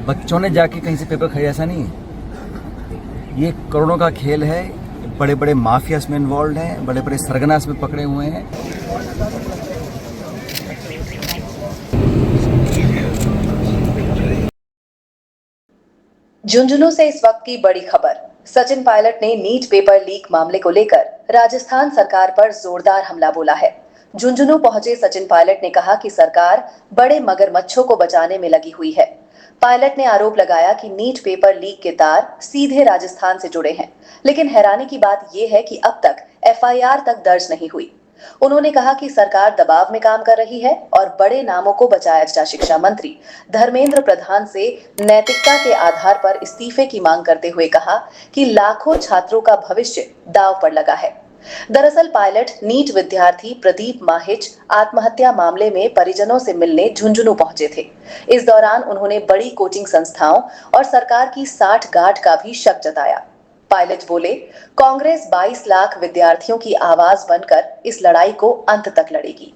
बच्चों ने जाके कहीं से पेपर खरीदा, ऐसा नहीं है। ये करोड़ों का खेल है। बड़े बड़े माफिया इसमें इन्वॉल्व हैं, बड़े बड़े सरगना इसमें पकड़े हुए हैं। झुंझुनू से इस वक्त की बड़ी खबर। सचिन पायलट ने नीट पेपर लीक मामले को लेकर राजस्थान सरकार पर जोरदार हमला बोला है। झुंझुनू पहुंचे सचिन पायलट ने कहा कि सरकार बड़े मगरमच्छों को बचाने में लगी हुई है। पायलट ने आरोप लगाया कि नीट पेपर लीक के तार सीधे राजस्थान से जुड़े हैं, लेकिन हैरानी की बात यह है कि अब तक एफआईआर तक दर्ज नहीं हुई। उन्होंने कहा कि सरकार दबाव में काम कर रही है और बड़े नामों को बचाया जा। शिक्षा मंत्री धर्मेंद्र प्रधान से नैतिकता के आधार पर इस्तीफे की मांग करते हुए कहा कि लाखों छात्रों का भविष्य दांव पर लगा है। दरअसल पायलट नीट विद्यार्थी प्रदीप माहिज आत्महत्या मामले में परिजनों से मिलने झुंझुनू पहुंचे थे। इस दौरान उन्होंने बड़ी कोचिंग संस्थाओं और सरकार की साठगांठ का भी शक जताया। पायलट बोले, कांग्रेस 22 लाख विद्यार्थियों की आवाज बनकर इस लड़ाई को अंत तक लड़ेगी।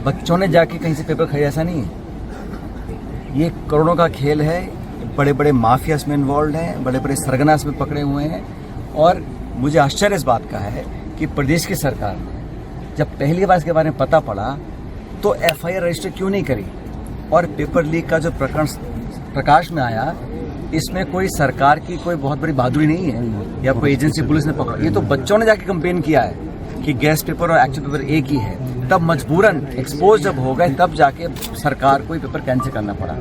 बच्चों ने जाके कहीं से पेपर खरीदा, ऐसा नहीं है। ये करोड़ों का खेल है। बड़े बड़े माफिया इसमें इन्वॉल्व हैं, बड़े बड़े सरगना इसमें पकड़े हुए हैं। और मुझे आश्चर्य इस बात का है कि प्रदेश की सरकार ने जब पहली बार इसके बारे में पता पड़ा तो एफआईआर रजिस्टर क्यों नहीं करी। और पेपर लीक का जो प्रकरण प्रकाश में आया, इसमें कोई सरकार की कोई बहुत बड़ी बहादुरी नहीं है या कोई एजेंसी पुलिस ने पकड़ा। ये तो बच्चों ने जाके कंप्लेन किया है कि गैस पेपर और एक्चुअल पेपर एक ही है। तब मजबूरन एक्सपोज जब हो गए तब जाके सरकार को पेपर कैंसिल करना पड़ा।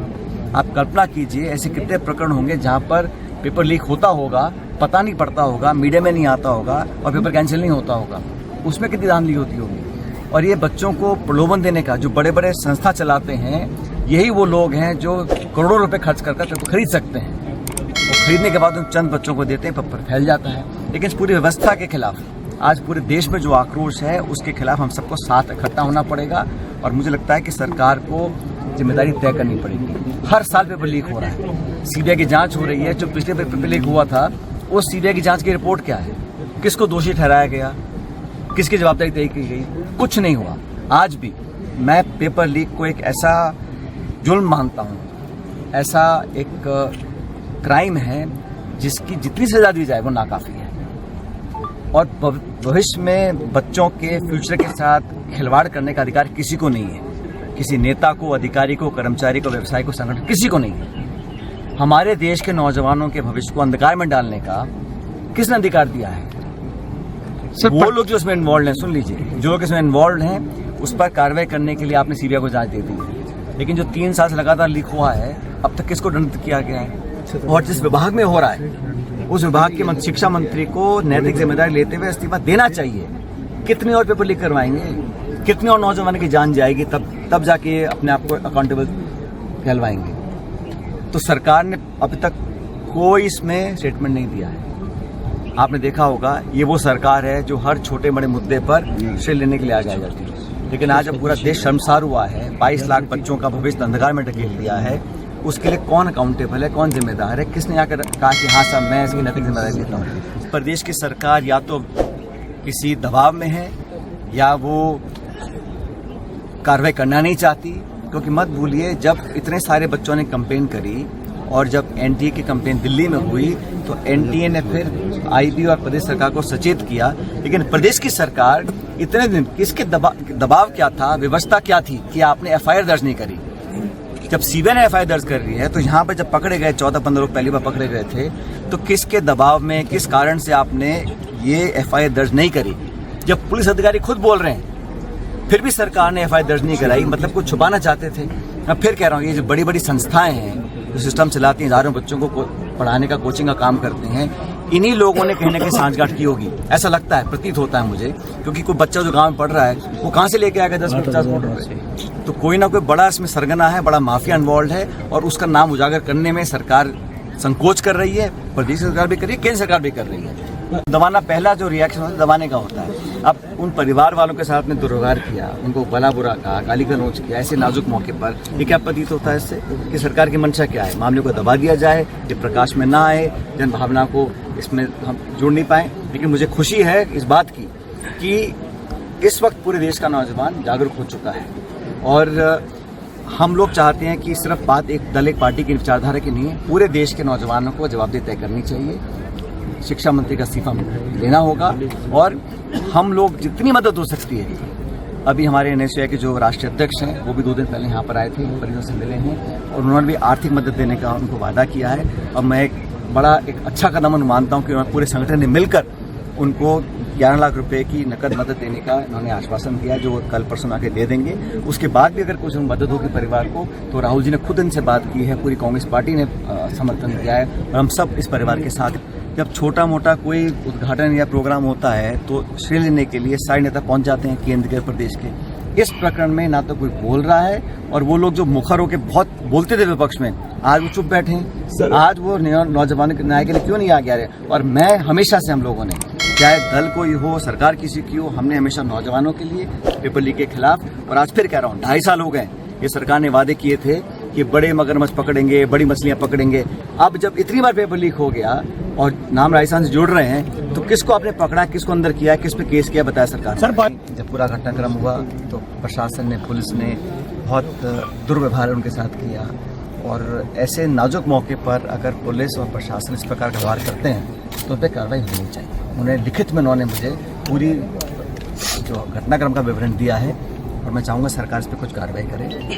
आप कल्पना कीजिए ऐसे कितने प्रकरण होंगे जहां पर पेपर लीक होता होगा, पता नहीं पड़ता होगा, मीडिया में नहीं आता होगा और पेपर कैंसिल नहीं होता होगा। उसमें कितनी धांधली होती होगी। और ये बच्चों को प्रलोभन देने का, जो बड़े बड़े संस्था चलाते हैं, यही वो लोग हैं जो करोड़ों रुपए खर्च करके पेपर खरीद सकते हैं। और खरीदने के बाद उन चंद बच्चों को देते हैं, पेपर फैल जाता है। लेकिन इस पूरी व्यवस्था के खिलाफ आज पूरे देश में जो आक्रोश है, उसके खिलाफ हम सबको साथ इकट्ठा होना पड़ेगा। और मुझे लगता है कि सरकार को जिम्मेदारी तय करनी पड़ेगी। हर साल पेपर लीक हो रहा है, सीबीआई की जांच हो रही है। जो पिछले पेपर लीक हुआ था, उस सीबीआई की जांच की रिपोर्ट क्या है, किसको दोषी ठहराया गया, किसकी जवाबदारी तय की गई, कुछ नहीं हुआ। आज भी मैं पेपर लीक को एक ऐसा जुल्म मानता हूँ, ऐसा एक क्राइम है जिसकी जितनी सजा दी जाए वो नाकाफी है। और भविष्य में बच्चों के फ्यूचर के साथ खिलवाड़ करने का अधिकार किसी को नहीं है। किसी नेता को, अधिकारी को, कर्मचारी को, व्यवसायी को, संगठन, किसी को नहीं है। हमारे देश के नौजवानों के भविष्य को अंधकार में डालने का किसने अधिकार दिया है? वो लोग जो इसमें इन्वॉल्व हैं, सुन लीजिए, जो लोग इसमें इन्वॉल्व हैं उस पर कार्रवाई करने के लिए आपने सीबीआई को जांच दे दी है। लेकिन जो 3 साल से लगातार लीक हुआ है, अब तक किसको दंडित किया गया है? और जिस विभाग में हो रहा है उस विभाग के शिक्षा मंत्री को नैतिक जिम्मेदारी लेते हुए इस्तीफा देना चाहिए। कितने और पेपर लीक करवाएंगे, कितने और नौजवानों की जान जाएगी, तब जाके अपने आप को अकाउंटेबल कहलवाएंगे। तो सरकार ने अभी तक कोई इसमें स्टेटमेंट नहीं दिया है। आपने देखा होगा, ये वो सरकार है जो हर छोटे बड़े मुद्दे पर श्रेय लेने के लिए आ जाती है। लेकिन आज जब पूरा देश शर्मसार हुआ है, 22 लाख बच्चों का भविष्य अंधकार में ढकेल दिया है, उसके लिए कौन अकाउंटेबल है, कौन जिम्मेदार है? किसने आकर कहा कि हाँ साहब मैं इसकी नैतिक जिम्मेदारी लेता हूँ? प्रदेश की सरकार या तो किसी दबाव में है या वो कार्रवाई करना नहीं चाहती। क्योंकि मत भूलिए, जब इतने सारे बच्चों ने कंप्लेन करी और जब एनटीए की कंप्लेन दिल्ली में हुई तो एनटीए ने फिर आईबी और प्रदेश सरकार को सचेत किया। लेकिन प्रदेश की सरकार इतने दिन किसके दबाव क्या था, व्यवस्था क्या थी कि आपने एफआईआर दर्ज नहीं करी? जब सीबीआई ने एफआईआर दर्ज कर रही है तो यहाँ पर जब पकड़े गए 14-15 लोग पहली बार पकड़े गए थे, तो किसके दबाव में, किस कारण से आपने ये एफआईआर दर्ज नहीं करी? जब पुलिस अधिकारी खुद बोल रहे हैं फिर भी सरकार ने एफआईआर दर्ज नहीं कराई, मतलब कुछ छुपाना चाहते थे। मैं फिर कह रहा हूँ, ये जो बड़ी बड़ी संस्थाएं हैं जो सिस्टम चलाती हैं, हजारों बच्चों को पढ़ाने का, कोचिंग का काम करते हैं, इन्हीं लोगों ने कहीं ना कहीं सांठगांठ की होगी, ऐसा लगता है, प्रतीत होता है मुझे। क्योंकि कोई बच्चा जो गांव में पढ़ रहा है वो कहाँ से लेके आएगा 10-50 करोड़ रुपए? तो कोई ना कोई बड़ा इसमें सरगना है, बड़ा माफिया इन्वॉल्व है और उसका नाम उजागर करने में सरकार संकोच कर रही है, प्रदेश सरकार भी कर रही है, केंद्र सरकार भी कर रही है। दबाना पहला जो रिएक्शन होता है दबाने का होता है। अब उन परिवार वालों के साथ में दुर्व्यवहार किया, उनको भला बुरा कहा, गाली गलौज किया, ऐसे नाजुक मौके पर ये क्या प्रतीत होता है इससे कि सरकार की मंशा क्या है? मामले को दबा दिया जाए, ये प्रकाश में ना आए, जन भावना को इसमें हम जोड़ नहीं पाए। लेकिन मुझे खुशी है इस बात की कि इस वक्त पूरे देश का नौजवान जागरूक हो चुका है और हम लोग चाहते हैं कि सिर्फ बात एक दल एक पार्टी की विचारधारा की नहीं है, पूरे देश के नौजवानों को जवाबदेही तय करनी चाहिए। शिक्षा मंत्री का इस्तीफा लेना होगा और हम लोग जितनी मदद हो सकती है, अभी हमारे एनएसयूआई के जो राष्ट्रीय अध्यक्ष हैं वो भी 2 दिन पहले यहाँ पर आए थे, परिजनों से मिले हैं और उन्होंने भी आर्थिक मदद देने का उनको वादा किया है। और मैं एक अच्छा कदम मानता हूँ कि पूरे संगठन ने मिलकर उनको 11 लाख रुपए की नकद मदद देने का उन्होंने आश्वासन दिया, जो कल परसों आके दे देंगे। उसके बाद भी अगर कुछ मदद होगी परिवार को तो राहुल जी ने खुद इनसे बात की है, पूरी कांग्रेस पार्टी ने समर्थन किया है और हम सब इस परिवार के साथ। जब छोटा मोटा कोई उद्घाटन या प्रोग्राम होता है तो श्रेय लेने के लिए सारे नेता पहुंच जाते हैं केंद्र के प्रदेश के। इस प्रकरण में ना तो कोई बोल रहा है और वो लोग जो मुखर होकर बहुत बोलते थे विपक्ष में, आज वो चुप बैठे हैं। आज वो नौजवानों के न्याय के लिए क्यों नहीं आगे आ रहे? और मैं हमेशा से, हम लोगों ने, चाहे दल कोई हो, सरकार किसी की हो, हमने हमेशा नौजवानों के लिए, पेपर लीक के खिलाफ, और आज फिर कह रहा हूँ 2.5 साल हो गए ये सरकार ने वादे किए थे कि बड़े मगरमच्छ पकड़ेंगे, बड़ी मछलियां पकड़ेंगे। अब जब इतनी बार पेपर लीक हो गया और नाम राजस्थान से जोड़ रहे हैं तो किसको आपने पकड़ा, किसको अंदर किया, किस पे केस किया, बताया सरकार? जब पूरा घटनाक्रम हुआ तो प्रशासन ने, पुलिस ने बहुत दुर्व्यवहार उनके साथ किया और ऐसे नाजुक मौके पर अगर पुलिस और प्रशासन इस प्रकार का व्यवहार करते हैं तो उन पर कार्रवाई होनी चाहिए। उन्हें लिखित में उन्होंने मुझे पूरी जो घटनाक्रम का विवरण दिया है और मैं चाहूँगा सरकार इस पर कुछ कार्रवाई करे।